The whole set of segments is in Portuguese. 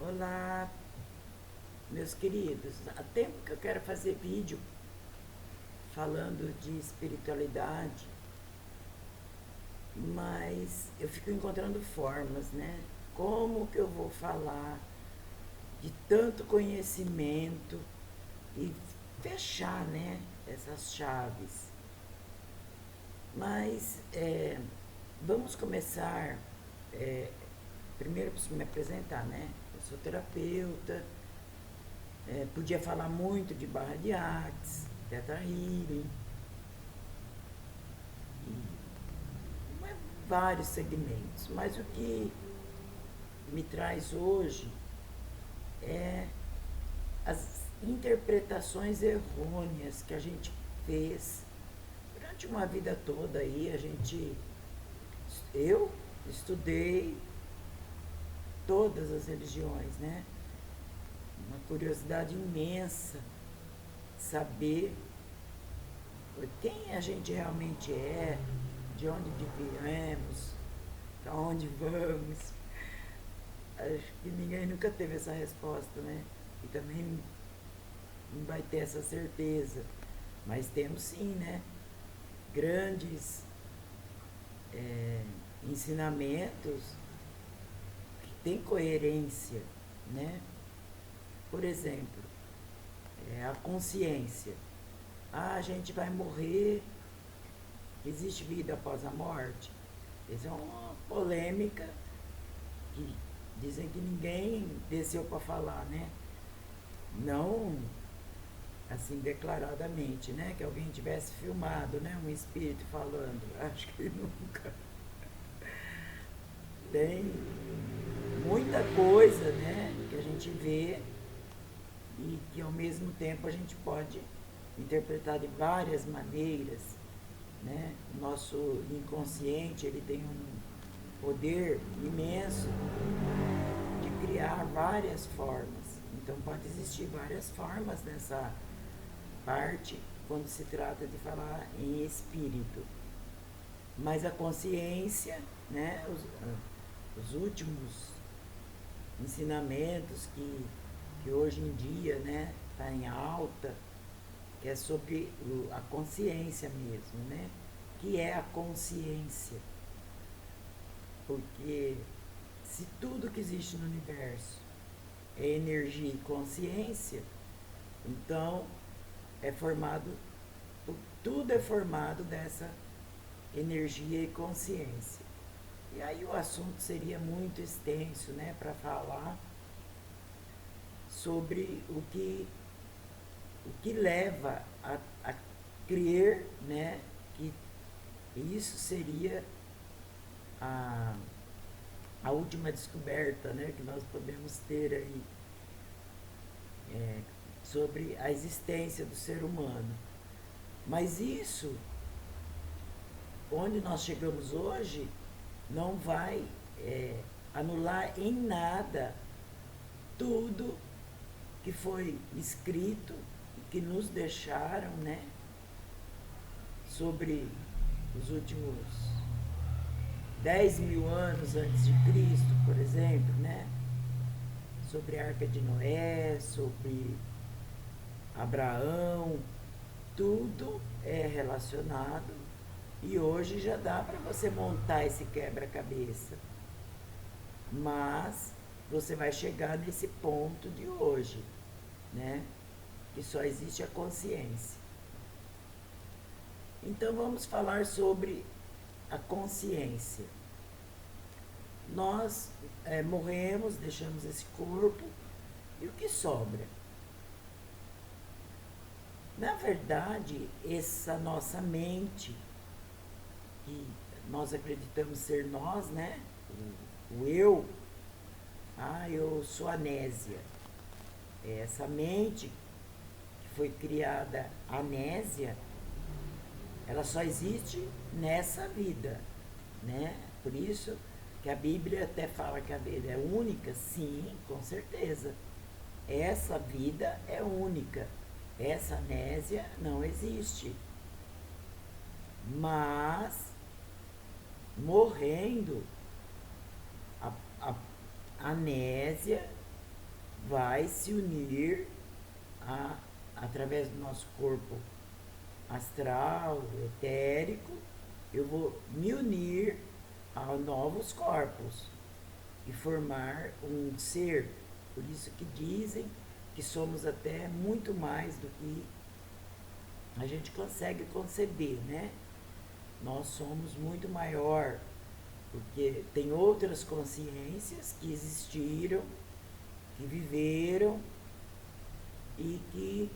Olá, meus queridos. Há tempo que eu quero fazer vídeo falando de espiritualidade, mas eu fico encontrando formas, né? Como que eu vou falar de tanto conhecimento e fechar, né, essas chaves? Mas vamos começar. é, Primeiro preciso me apresentar, né? Eu sou terapeuta. Podia falar muito de barra de artes, Theta Healing, vários segmentos. Mas o que me traz hoje é as interpretações errôneas que a gente fez durante uma vida toda aí. Eu estudei todas as religiões, né? Uma curiosidade imensa saber quem a gente realmente é, de onde viemos, para onde vamos. Acho que ninguém nunca teve essa resposta, né? E também não vai ter essa certeza. Mas temos sim, né? Grandes ensinamentos que têm coerência, né? Por exemplo, a consciência. Ah, a gente vai morrer, existe vida após a morte. Essa é uma polêmica que dizem que ninguém desceu para falar, né? Não assim declaradamente, né? Que alguém tivesse filmado, né? Um espírito falando. Acho que nunca. Tem muita coisa, né? Que a gente vê e que ao mesmo tempo a gente pode interpretar de várias maneiras, né? O nosso inconsciente, ele tem um poder imenso de criar várias formas. Então pode existir várias formas nessa parte quando se trata de falar em espírito. Mas a consciência, né, os últimos ensinamentos que hoje em dia, né, está em alta, que é sobre a consciência mesmo, né? Que é a consciência. Porque se tudo que existe no universo é energia e consciência, então é formado, tudo é formado dessa energia e consciência. E aí o assunto seria muito extenso, né, para falar sobre o que leva a crer, né, que isso seria a, a última descoberta, né, que nós podemos ter aí sobre a existência do ser humano. Mas isso, onde nós chegamos hoje, não vai anular em nada tudo que foi escrito e que nos deixaram, né, sobre os últimos 10 mil anos antes de Cristo, por exemplo, né, sobre a Arca de Noé, sobre Abraão, tudo é relacionado e hoje já dá para você montar esse quebra-cabeça. Mas você vai chegar nesse ponto de hoje, né? Que só existe a consciência. Então vamos falar sobre a consciência. Nós morremos, deixamos esse corpo, e o que sobra? Na verdade, essa nossa mente, que nós acreditamos ser nós, né? O eu, eu sou anésia. Essa mente que foi criada anésia, ela só existe nessa vida, né? Por isso que a Bíblia até fala que a vida é única, sim, com certeza. Essa vida é única. Essa amnésia não existe. Mas, morrendo, a amnésia vai se unir através do nosso corpo astral, etérico, eu vou me unir a novos corpos e formar um ser. Por isso que dizem que somos até muito mais do que a gente consegue conceber, né? Nós somos muito maior, porque tem outras consciências que existiram, que viveram e que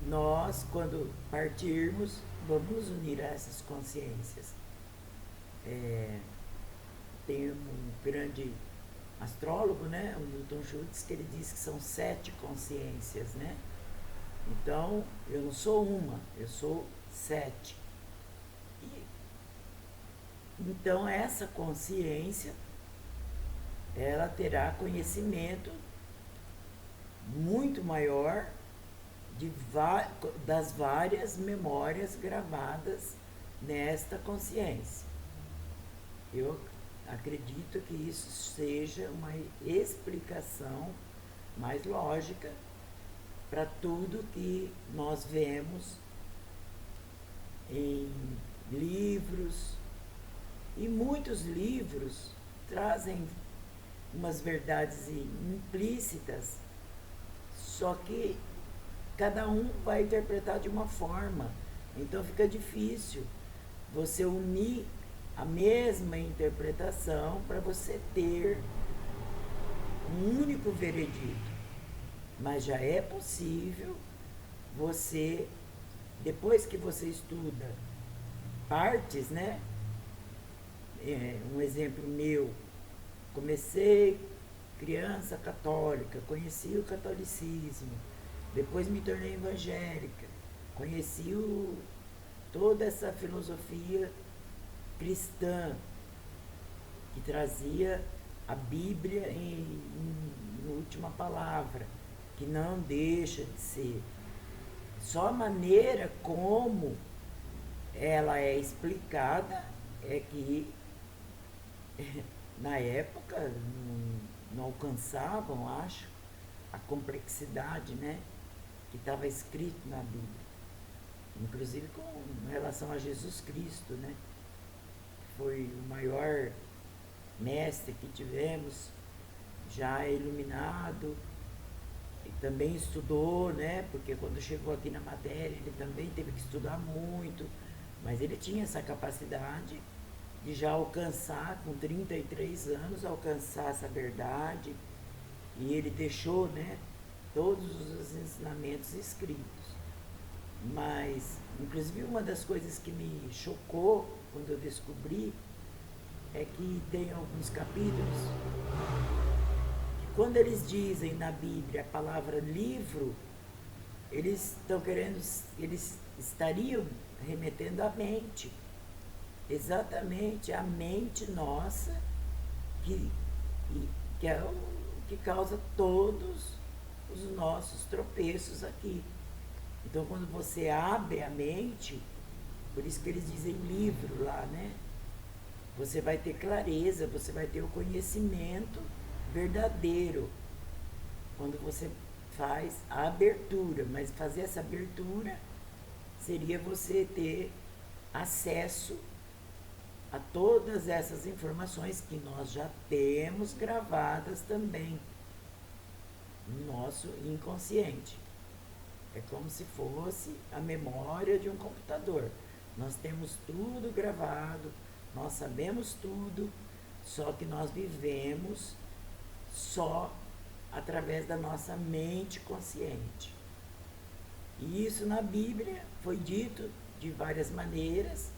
nós, quando partirmos, vamos nos unir a essas consciências. Tem um grande astrólogo, né, o Newton Schultz, que ele diz que são 7 consciências, né? Então, eu não sou uma, eu sou 7. Então, essa consciência, ela terá conhecimento muito maior das várias memórias gravadas nesta consciência. Eu acredito que isso seja uma explicação mais lógica para tudo que nós vemos em livros, e muitos livros trazem umas verdades implícitas, só que cada um vai interpretar de uma forma, então fica difícil você unir a mesma interpretação para você ter um único veredito. Mas já é possível você, depois que você estuda partes, né? Um exemplo meu, comecei criança católica, conheci o catolicismo, depois me tornei evangélica, conheci toda essa filosofia cristã que trazia a Bíblia em última palavra, que não deixa de ser. Só a maneira como ela é explicada é que na época não alcançavam, acho, a complexidade, né, que estava escrito na Bíblia, inclusive com relação a Jesus Cristo, né? Foi o maior mestre que tivemos, já iluminado, e também estudou, né? Porque quando chegou aqui na matéria, ele também teve que estudar muito, mas ele tinha essa capacidade de já alcançar, com 33 anos, alcançar essa verdade, e ele deixou, né, todos os ensinamentos escritos. Mas, inclusive, uma das coisas que me chocou quando eu descobri é que tem alguns capítulos que, quando eles dizem na Bíblia a palavra livro, eles estariam remetendo à mente, exatamente a mente nossa, que é o que causa todos os nossos tropeços aqui. Então, quando você abre a mente, por isso que eles dizem livro lá, né? Você vai ter clareza, você vai ter o conhecimento verdadeiro quando você faz a abertura. Mas fazer essa abertura seria você ter acesso a todas essas informações que nós já temos gravadas também no nosso inconsciente. É como se fosse a memória de um computador. Nós temos tudo gravado, nós sabemos tudo, só que nós vivemos só através da nossa mente consciente. E isso na Bíblia foi dito de várias maneiras,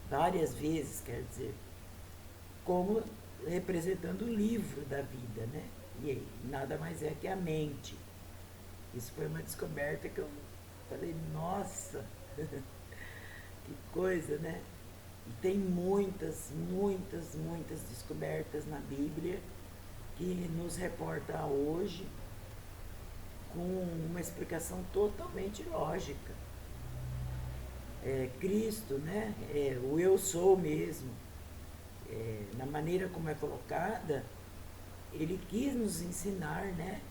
várias vezes, quer dizer, como representando o livro da vida, né? E nada mais é que a mente. Isso foi uma descoberta que eu falei, nossa, que coisa, né? E tem muitas descobertas na Bíblia que nos reporta hoje com uma explicação totalmente lógica. Cristo, né? O eu sou mesmo, na maneira como é colocada, ele quis nos ensinar, né,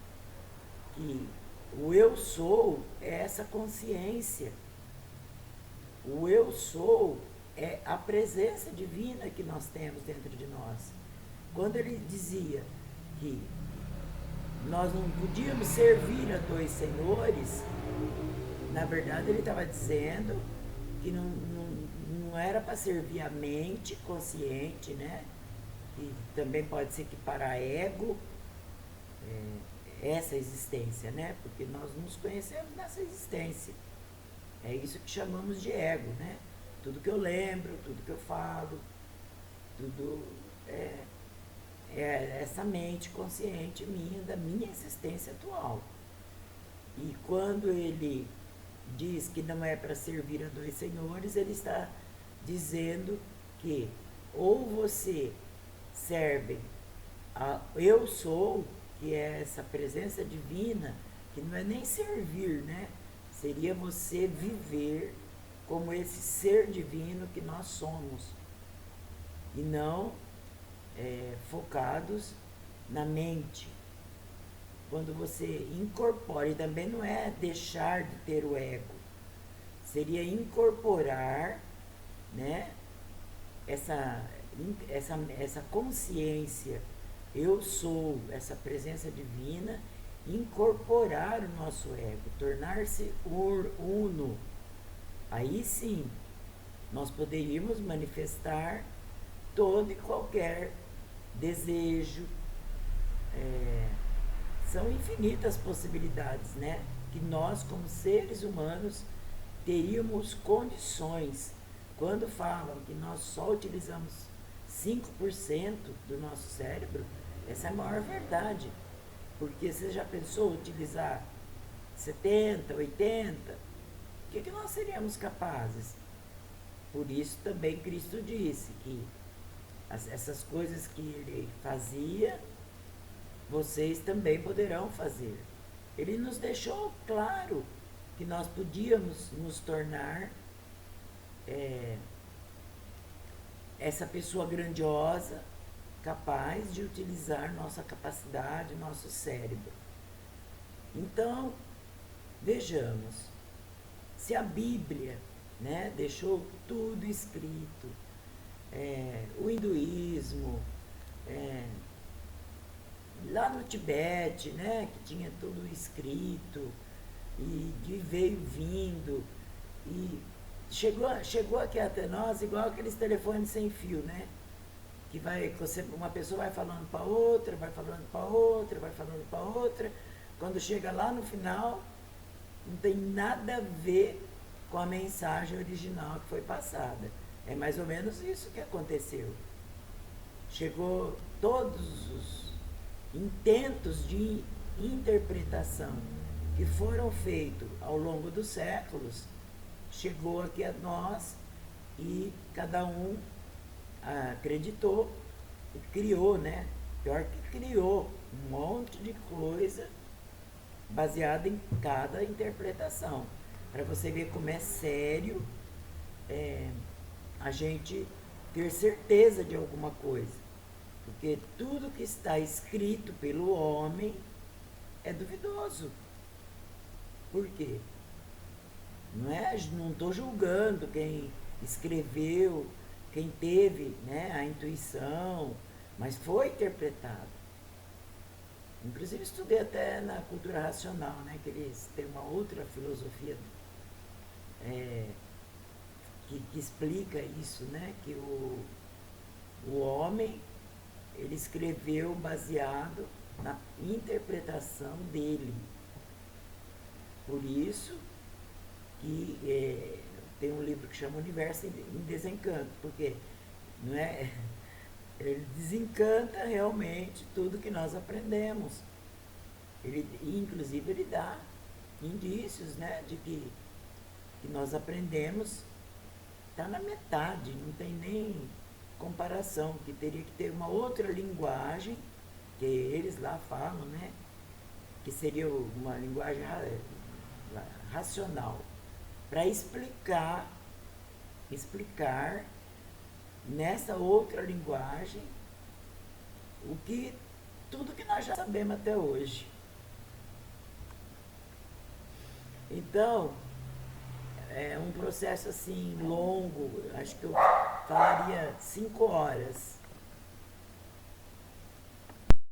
que o eu sou é essa consciência. O eu sou é a presença divina que nós temos dentro de nós. Quando ele dizia que nós não podíamos servir a dois senhores, na verdade ele estava dizendo que não era para servir a mente consciente, né? Que também pode ser que para ego, essa existência, né? Porque nós nos conhecemos nessa existência. É isso que chamamos de ego, né? Tudo que eu lembro, tudo que eu falo, tudo é essa mente consciente minha, da minha existência atual. E quando ele diz que não é para servir a dois senhores, ele está dizendo que ou você serve a eu sou, que é essa presença divina, que não é nem servir, né? Seria você viver como esse ser divino que nós somos. E não focados na mente. Quando você incorpora, e também não é deixar de ter o ego, seria incorporar, né, essa consciência, eu sou, essa presença divina, incorporar o nosso ego, tornar-se uno. Aí sim, nós poderíamos manifestar todo e qualquer desejo. São infinitas possibilidades, né? Que nós, como seres humanos, teríamos condições. Quando falam que nós só utilizamos 5% do nosso cérebro, essa é a maior verdade. Porque você já pensou utilizar 70, 80? O que nós seríamos capazes? Por isso também Cristo disse que essas coisas que ele fazia, vocês também poderão fazer. Ele nos deixou claro que nós podíamos nos tornar essa pessoa grandiosa, capaz de utilizar nossa capacidade, nosso cérebro. Então, vejamos, se a Bíblia, né, deixou tudo escrito, o hinduísmo, lá no Tibete, né, que tinha tudo escrito, e que veio vindo, e chegou aqui até nós igual aqueles telefones sem fio, né? Que uma pessoa vai falando para outra, vai falando para outra, vai falando para outra, quando chega lá no final, não tem nada a ver com a mensagem original que foi passada. É mais ou menos isso que aconteceu. Chegou todos os intentos de interpretação que foram feitos ao longo dos séculos, chegou aqui a nós e cada um acreditou e criou, né? Pior que criou um monte de coisa baseada em cada interpretação. Para você ver como é sério a gente ter certeza de alguma coisa. Porque tudo que está escrito pelo homem é duvidoso. Por quê? Não estou julgando quem escreveu, quem teve, né, a intuição, mas foi interpretado. Inclusive estudei até na cultura racional, né, que eles têm uma outra filosofia que explica isso, né, que o homem, ele escreveu baseado na interpretação dele. Por isso que tem um livro que chama Universo em Desencanto, porque não é, ele desencanta realmente tudo que nós aprendemos. Inclusive ele dá indícios, né, de que nós aprendemos, está na metade, não tem nem comparação, que teria que ter uma outra linguagem, que eles lá falam, né, que seria uma linguagem racional, para explicar nessa outra linguagem tudo que nós já sabemos até hoje. Então, é um processo assim longo, acho que eu falaria 5 horas